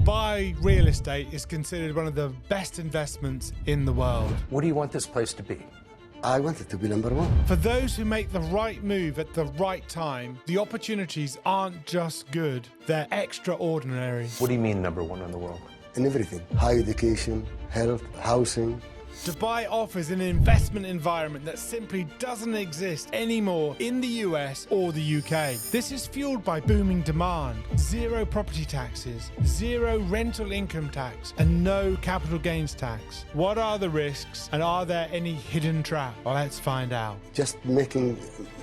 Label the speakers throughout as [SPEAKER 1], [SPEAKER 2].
[SPEAKER 1] Dubai real estate is considered one of the best investments in the world.
[SPEAKER 2] What do you want this place to be?
[SPEAKER 3] I want it to be number one.
[SPEAKER 1] For those who make the right move at the right time, the opportunities aren't just good, they're extraordinary.
[SPEAKER 2] What do you mean number one in the world?
[SPEAKER 3] In everything. High education, health, housing.
[SPEAKER 1] Dubai offers an investment environment that simply doesn't exist anymore in the US or the UK. This is fueled by booming demand, zero property taxes, zero rental income tax, and no capital gains tax. What are the risks, and are there any hidden traps? Well, let's find out.
[SPEAKER 3] Just making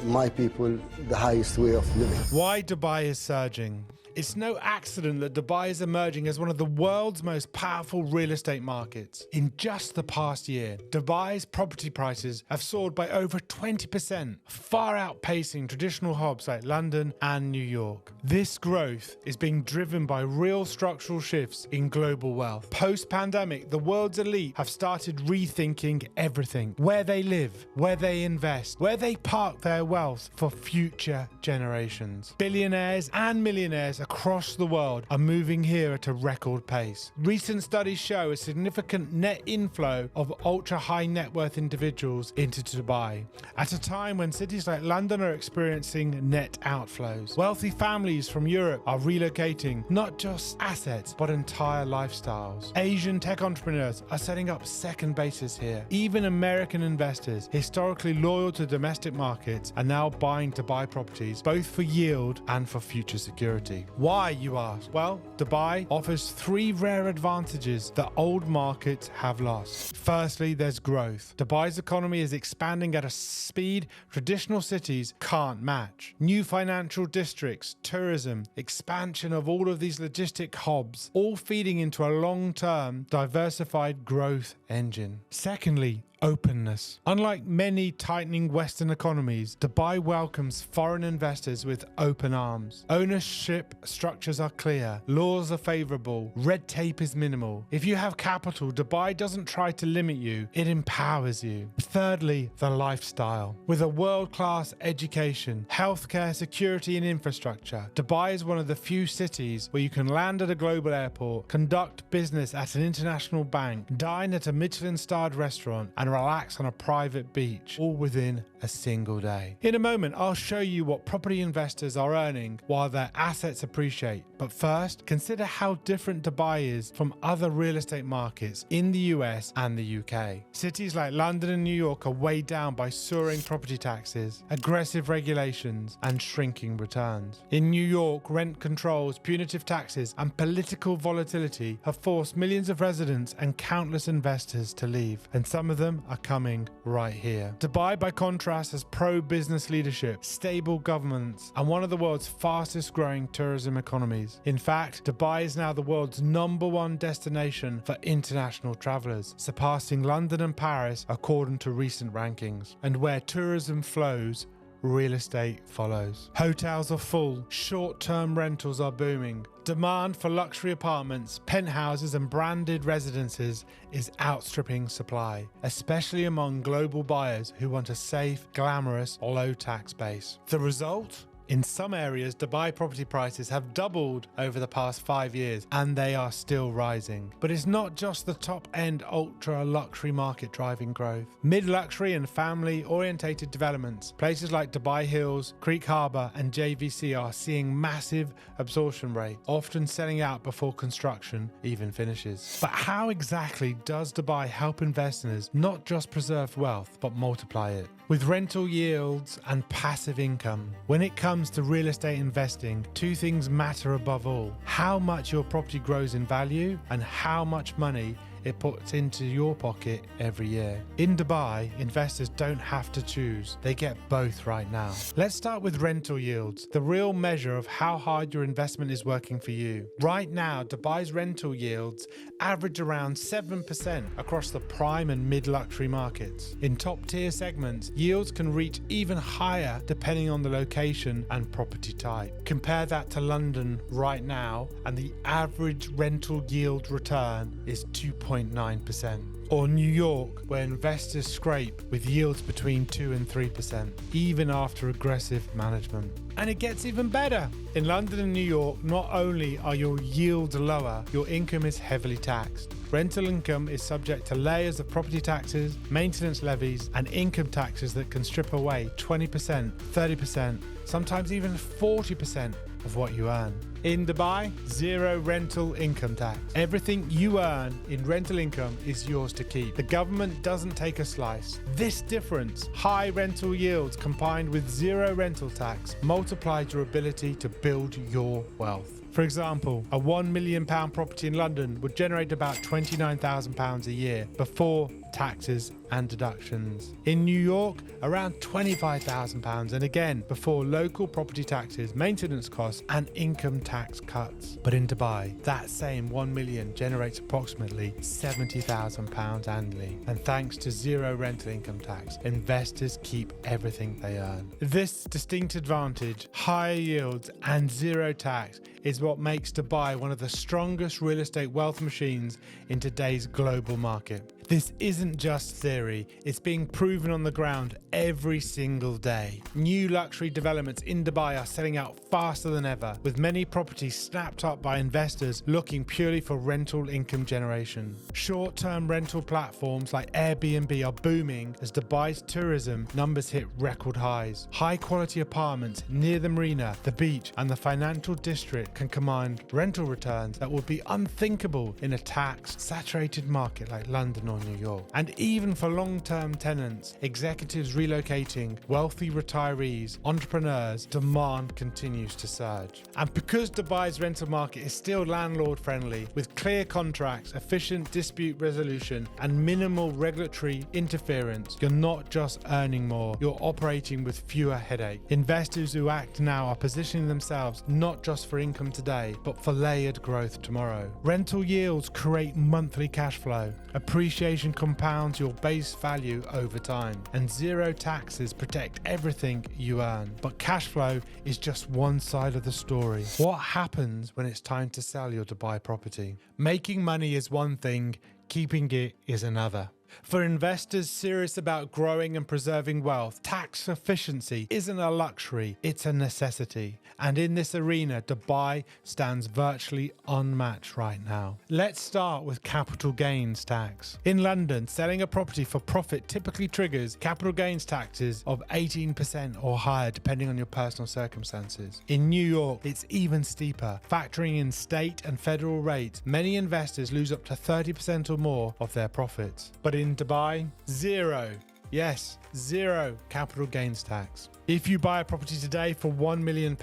[SPEAKER 3] my people the highest way of living.
[SPEAKER 1] Why Dubai is surging. It's no accident that Dubai is emerging as one of the world's most powerful real estate markets. In just the past year, Dubai's property prices have soared by over 20%, far outpacing traditional hubs like London and New York. This growth is being driven by real structural shifts in global wealth. Post-pandemic, the world's elite have started rethinking everything: where they live, where they invest, where they park their wealth for future generations. Billionaires and millionaires across the world are moving here at a record pace. Recent studies show a significant net inflow of ultra-high net worth individuals into Dubai, at a time when cities like London are experiencing net outflows. Wealthy families from Europe are relocating not just assets, but entire lifestyles. Asian tech entrepreneurs are setting up second bases here. Even American investors, historically loyal to domestic markets, are now buying Dubai properties, both for yield and for future security. Why, you ask? Well, Dubai offers three rare advantages that old markets have lost. Firstly, there's growth. Dubai's economy is expanding at a speed traditional cities can't match. New financial districts, tourism, expansion of all of these logistic hubs, all feeding into a long-term, diversified growth engine. Secondly, openness. Unlike many tightening Western economies, Dubai welcomes foreign investors with open arms. Ownership structures are clear, laws are favorable, red tape is minimal. If you have capital, Dubai doesn't try to limit you, it empowers you. Thirdly, the lifestyle. With a world-class education, healthcare, security and infrastructure, Dubai is one of the few cities where you can land at a global airport, conduct business at an international bank, dine at a Michelin-starred restaurant, and relax on a private beach, all within a single day. In a moment, I'll show you what property investors are earning while their assets appreciate. But first, consider how different Dubai is from other real estate markets in the US and the UK. Cities like London and New York are weighed down by soaring property taxes, aggressive regulations, and shrinking returns. In New York, rent controls, punitive taxes, and political volatility have forced millions of residents and countless investors to leave, and some of them are coming right here. Dubai, by contrast, has pro-business leadership, stable governments, and one of the world's fastest growing tourism economies. In fact, Dubai is now the world's #1 destination for international travelers, surpassing London and Paris according to recent rankings. And where tourism flows, real estate follows. Hotels are full, short-term rentals are booming. Demand for luxury apartments, penthouses and branded residences is outstripping supply, especially among global buyers who want a safe, glamorous, low-tax base. The result? In some areas, Dubai property prices have doubled over the past 5 years, and they are still rising. But it's not just the top-end ultra-luxury market driving growth. Mid-luxury and family-orientated developments, places like Dubai Hills, Creek Harbour and JVC are seeing massive absorption rates, often selling out before construction even finishes. But how exactly does Dubai help investors not just preserve wealth, but multiply it? With rental yields and passive income. When it comes to real estate investing, two things matter above all: how much your property grows in value and how much money it puts into your pocket every year. In Dubai, investors don't have to choose. They get both right now. Let's start with rental yields, the real measure of how hard your investment is working for you. Right now, Dubai's rental yields average around 7% across the prime and mid-luxury markets. In top-tier segments, yields can reach even higher depending on the location and property type. Compare that to London right now, and the average rental yield return is 2.8%. 1.9%. Or New York, where investors scrape with yields between 2 and 3%, even after aggressive management. And it gets even better. In London and New York, not only are your yields lower, your income is heavily taxed. Rental income is subject to layers of property taxes, maintenance levies, and income taxes that can strip away 20%, 30%, sometimes even 40% of what you earn. In Dubai, zero rental income tax. Everything you earn in rental income is yours to keep. The government doesn't take a slice. This difference, high rental yields combined with zero rental tax, multiplies your ability to build your wealth. For example, a £1 million property in London would generate about £29,000 a year before taxes and deductions. In New York, around £25,000, and again before local property taxes, maintenance costs, and income tax cuts. But in Dubai, that same 1 million generates approximately £70,000 annually. And thanks to zero rental income tax, investors keep everything they earn. This distinct advantage, higher yields and zero tax, is what makes Dubai one of the strongest real estate wealth machines in today's global market. This isn't just theory, it's being proven on the ground every single day. New luxury developments in Dubai are selling out faster than ever, with many properties snapped up by investors looking purely for rental income generation. Short-term rental platforms like Airbnb are booming as Dubai's tourism numbers hit record highs. High-quality apartments near the marina, the beach, and the financial district can command rental returns that would be unthinkable in a tax-saturated market like London or New York. And even for long-term tenants, executives relocating, wealthy retirees, entrepreneurs, demand continues to surge. And because Dubai's rental market is still landlord-friendly, with clear contracts, efficient dispute resolution, and minimal regulatory interference, you're not just earning more, you're operating with fewer headaches. Investors who act now are positioning themselves not just for income today, but for layered growth tomorrow. Rental yields create monthly cash flow. Appreciation compounds your base value over time, and zero taxes protect everything you earn. But cash flow is just one side of the story. What happens when it's time to sell your Dubai property? Making money is one thing, keeping it is another. For investors serious about growing and preserving wealth, tax efficiency isn't a luxury, it's a necessity. And in this arena, Dubai stands virtually unmatched right now. Let's start with capital gains tax. In London, selling a property for profit typically triggers capital gains taxes of 18% or higher, depending on your personal circumstances. In New York, it's even steeper. Factoring in state and federal rates, many investors lose up to 30% or more of their profits. But in Dubai, zero. Yes, zero capital gains tax. If you buy a property today for £1 million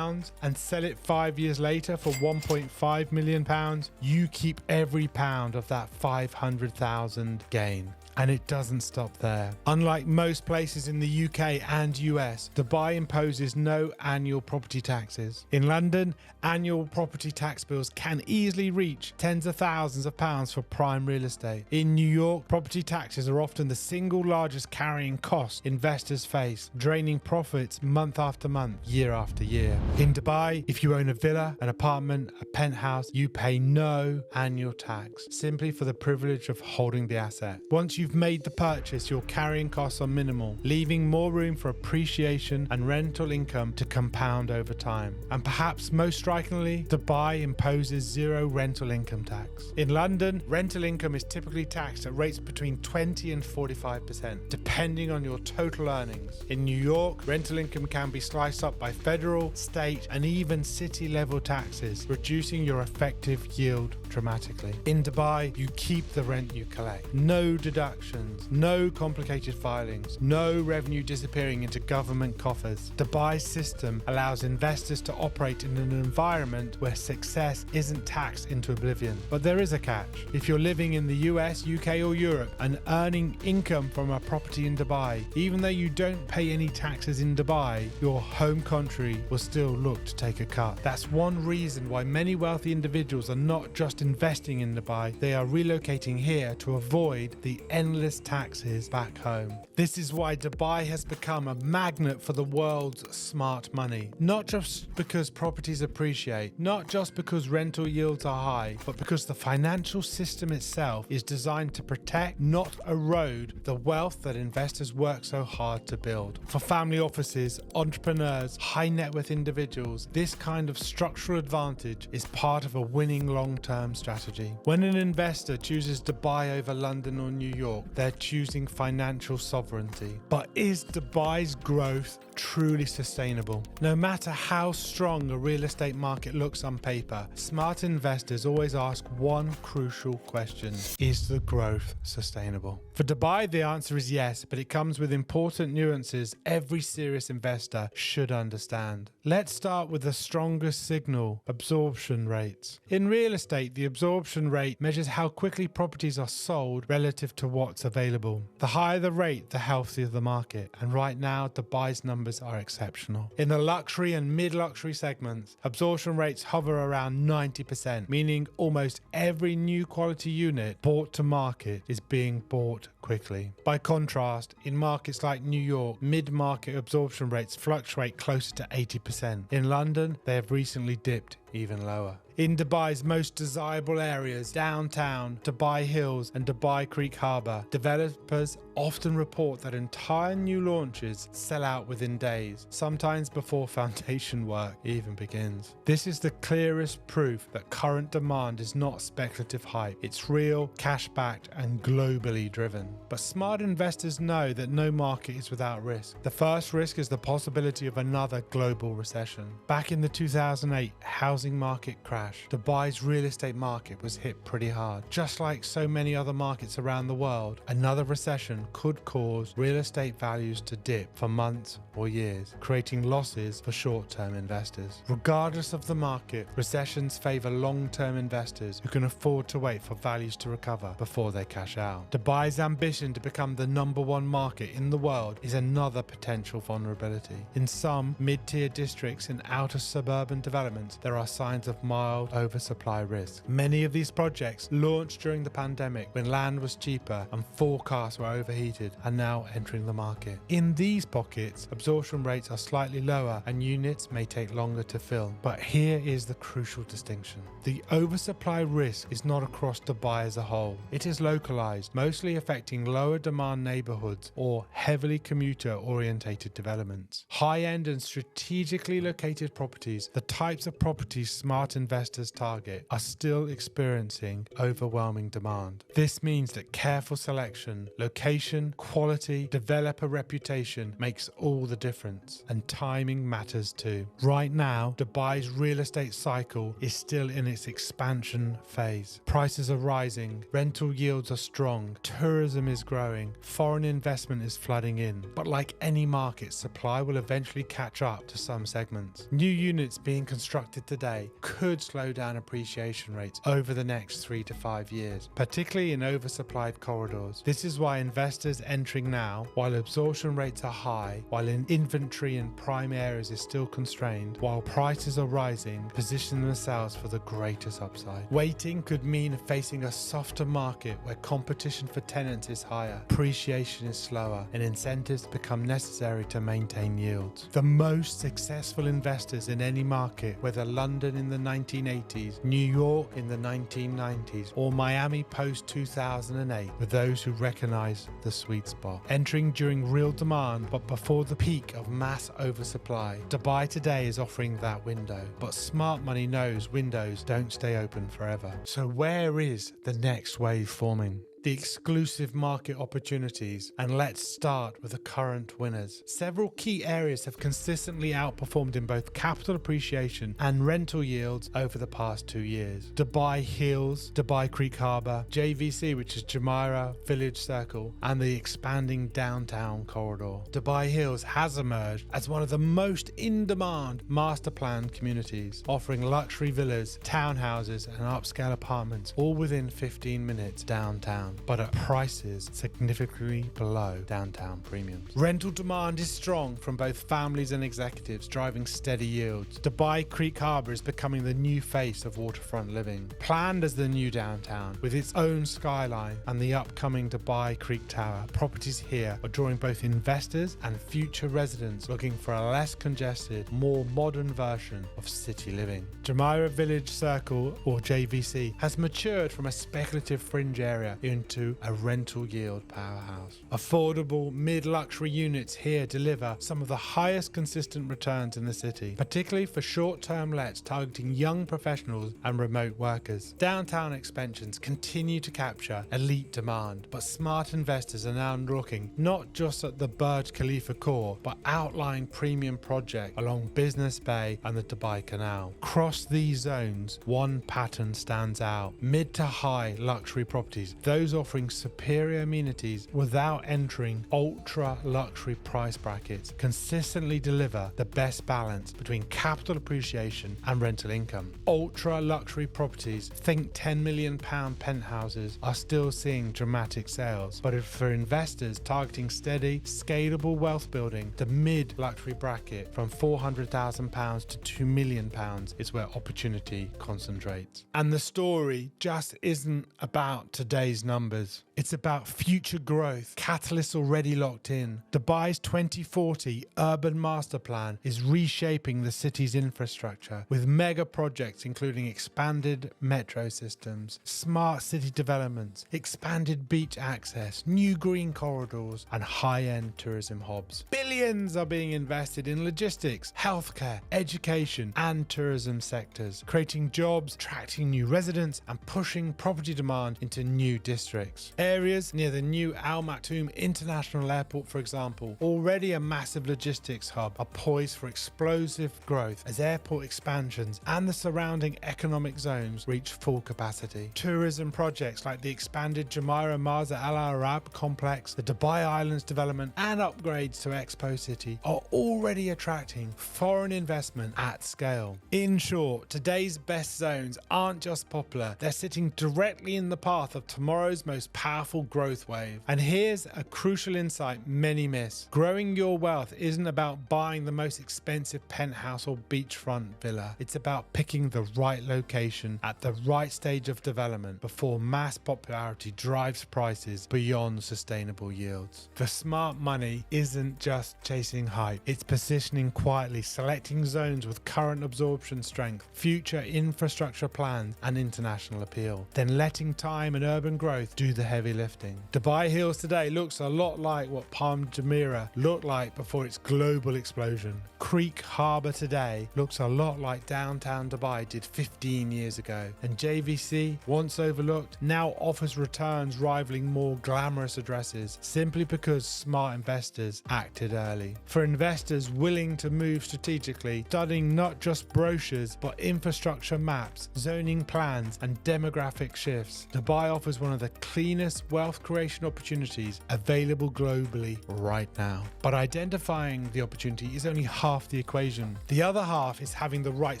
[SPEAKER 1] and sell it 5 years later for £1.5 million, you keep every pound of that $500,000 gain. And it doesn't stop there. Unlike most places in the UK and US, Dubai imposes no annual property taxes. In London, annual property tax bills can easily reach tens of thousands of pounds for prime real estate. In New York, property taxes are often the single largest carrying cost investors face, draining profits month after month, year after year. In Dubai, if you own a villa, an apartment, a penthouse, you pay no annual tax, simply for the privilege of holding the asset. Once you've made the purchase, your carrying costs are minimal, leaving more room for appreciation and rental income to compound over time. And perhaps most strikingly, Dubai imposes zero rental income tax. In London, rental income is typically taxed at rates between 20 and 45%, depending on your total earnings. In New York, rental income can be sliced up by federal, state, and even city-level taxes, reducing your effective yield dramatically. In Dubai, you keep the rent you collect. No deductions, no complicated filings, no revenue disappearing into government coffers. Dubai's system allows investors to operate in an environment where success isn't taxed into oblivion. But there is a catch. If you're living in the US, UK, or Europe and earning income from a property in Dubai, even though you don't pay any taxes in Dubai, your home country will still look to take a cut. That's one reason why many wealthy individuals are not just investing in Dubai, they are relocating here to avoid the endless taxes back home. This is why Dubai has become a magnet for the world's smart money. Not just because properties appreciate, not just because rental yields are high, but because the financial system itself is designed to protect, not erode, the wealth that investors work so hard to build. For family offices, entrepreneurs, high net worth individuals, this kind of structural advantage is part of a winning long-term strategy. When an investor chooses Dubai over London or New York, they're choosing financial sovereignty. But is Dubai's growth truly sustainable? No matter how strong a real estate market looks on paper, smart investors always ask one crucial question: is the growth sustainable? For Dubai, the answer is yes, but it comes with important nuances every serious investor should understand. Let's start with the strongest signal: absorption rates. In real estate, the absorption rate measures how quickly properties are sold relative to what's available. The higher the rate, the healthier the market, and right now Dubai's numbers are exceptional. In the luxury and mid-luxury segments, absorption rates hover around 90%, meaning almost every new quality unit brought to market is being bought quickly. By contrast, in markets like New York, mid-market absorption rates fluctuate closer to 80%. In London, they have recently dipped even lower. In Dubai's most desirable areas, downtown, Dubai Hills and Dubai Creek Harbour, developers often report that entire new launches sell out within days, sometimes before foundation work even begins. This is the clearest proof that current demand is not speculative hype. It's real, cash-backed and globally driven. But smart investors know that no market is without risk. The first risk is the possibility of another global recession. Back in the 2008 housing market crash, Dubai's real estate market was hit pretty hard. Just like so many other markets around the world, another recession could cause real estate values to dip for months or years, creating losses for short-term investors. Regardless of the market, recessions favor long-term investors who can afford to wait for values to recover before they cash out. Dubai's ambition to become the #1 market in the world is another potential vulnerability. In some mid-tier districts and outer suburban developments, there are signs of mild oversupply risk. Many of these projects launched during the pandemic when land was cheaper and forecasts were overheated are now entering the market. In these pockets, absorption rates are slightly lower and units may take longer to fill. But here is the crucial distinction. The oversupply risk is not across Dubai as a whole. It is localized, mostly affecting lower demand neighborhoods or heavily commuter-orientated developments. High-end and strategically located properties, the types of properties smart investors target, are still experiencing overwhelming demand. This means that careful selection, location, quality, developer reputation makes all the difference, and timing matters too. Right now, Dubai's real estate cycle is still in its expansion phase. Prices are rising, rental yields are strong, tourism is growing, foreign investment is flooding in. But like any market, supply will eventually catch up to some segments. New units being constructed today could slow down appreciation rates over the next 3 to 5 years, particularly in oversupplied corridors. This is why investors entering now, while absorption rates are high, while inventory in prime areas is still constrained, while prices are rising, position themselves for the greatest upside. Waiting could mean facing a softer market where competition for tenants is higher, appreciation is slower, and incentives become necessary to maintain yields. The most successful investors in any market, whether London in the 1980s, New York in the 1990s, or Miami post-2008, were those who recognized the sweet spot, entering during real demand but before the peak of mass oversupply. Dubai today is offering that window, but smart money knows windows don't stay open forever. So where is the next wave forming? The exclusive market opportunities, and let's start with the current winners. Several key areas have consistently outperformed in both capital appreciation and rental yields over the past 2 years. Dubai Hills, Dubai Creek Harbour, JVC, which is Jumeirah Village Circle, and the expanding downtown corridor. Dubai Hills has emerged as one of the most in-demand master planned communities, offering luxury villas, townhouses and upscale apartments all within 15 minutes downtown. downtown, but at prices significantly below downtown premiums. Rental demand is strong from both families and executives, driving steady yields. Dubai Creek Harbour is becoming the new face of waterfront living. Planned as the new downtown, with its own skyline and the upcoming Dubai Creek Tower, properties here are drawing both investors and future residents looking for a less congested, more modern version of city living. Jumeirah Village Circle, or JVC, has matured from a speculative fringe area into a rental yield powerhouse. Affordable mid-luxury units here deliver some of the highest consistent returns in the city, particularly for short-term lets targeting young professionals and remote workers. Downtown expansions continue to capture elite demand, but smart investors are now looking not just at the Burj Khalifa core, but outlying premium projects along Business Bay and the Dubai Canal. Across these zones, one pattern stands out: mid to high luxury properties, those offering superior amenities without entering ultra luxury price brackets, consistently deliver the best balance between capital appreciation and rental income. Ultra luxury properties, think £10 million penthouses, are still seeing dramatic sales, but for investors targeting steady, scalable wealth building, the mid luxury bracket from £400,000 to £2 million is where opportunity concentrates. And the story just isn't about today's numbers. It's about future growth, catalysts already locked in. Dubai's 2040 urban master plan is reshaping the city's infrastructure with mega projects including expanded metro systems, smart city developments, expanded beach access, new green corridors, and high-end tourism hubs. Billions are being invested in logistics, healthcare, education, and tourism sectors, creating jobs, attracting new residents, and pushing property demand into new districts. Areas near the new Al Maktoum International Airport, for example, already a massive logistics hub, are poised for explosive growth as airport expansions and the surrounding economic zones reach full capacity. Tourism projects like the expanded Jumeirah Marza Al Arab complex, the Dubai Islands development, and upgrades to Expo City are already attracting foreign investment at scale. In short, today's best zones aren't just popular, they're sitting directly in the path of tomorrow's most powerful growth wave. And here's a crucial insight many miss. Growing your wealth isn't about buying the most expensive penthouse or beachfront villa. It's about picking the right location at the right stage of development before mass popularity drives prices beyond sustainable yields. The smart money isn't just chasing hype, it's positioning quietly, selecting zones with current absorption strength, future infrastructure plans, and international appeal, then letting time and urban growth do the heavy lifting. Dubai Hills today looks a lot like what Palm Jumeirah looked like before its global explosion. Creek Harbour today looks a lot like downtown Dubai did 15 years ago, and JVC, once overlooked, now offers returns rivaling more glamorous addresses simply because smart investors acted early. For investors willing to move strategically, studying not just brochures but infrastructure maps, zoning plans, and demographic shifts, Dubai offers one of the cleanest wealth creation opportunities available globally right now. But identifying the opportunity is only half the equation. The other half is having the right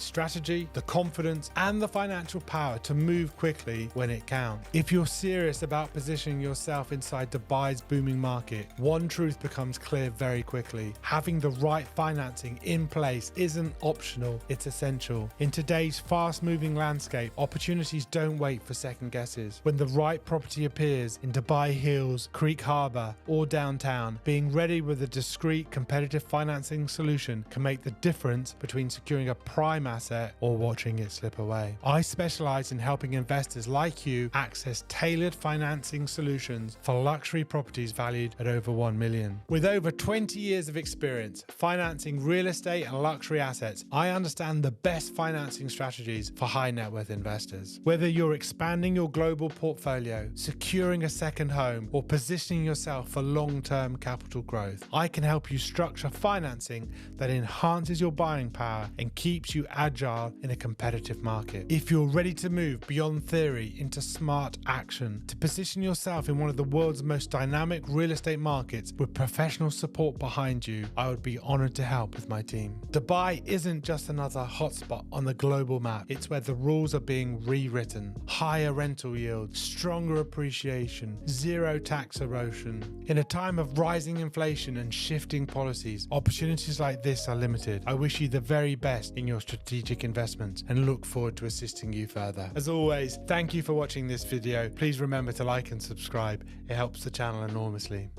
[SPEAKER 1] strategy, the confidence, and the financial power to move quickly when it counts. If you're serious about positioning yourself inside Dubai's booming market, one truth becomes clear very quickly. Having the right financing in place isn't optional, it's essential. In today's fast-moving landscape, opportunities don't wait for second guesses. When the right property appears in Dubai Hills, Creek Harbour, or downtown, being ready with a discreet, competitive financing solution can make the difference between securing a prime asset or watching it slip away. I specialize in helping investors like you access tailored financing solutions for luxury properties valued at over $1 million. With over 20 years of experience financing real estate and luxury assets, I understand the best financing strategies for high net worth investors. Whether you're expanding your global portfolio, securing a second home, or positioning yourself for long-term capital growth, I can help you structure financing that enhances your buying power and keeps you agile in a competitive market. If you're ready to move beyond theory into smart action, to position yourself in one of the world's most dynamic real estate markets with professional support behind you, I would be honored to help with my team. Dubai isn't just another hotspot on the global map, it's where the rules are being rewritten. Higher rental yields, stronger appreciation, valuation, zero tax erosion. In a time of rising inflation and shifting policies, opportunities like this are limited. I wish you the very best in your strategic investments and look forward to assisting you further. As always, thank you for watching this video. Please remember to like and subscribe. It helps the channel enormously.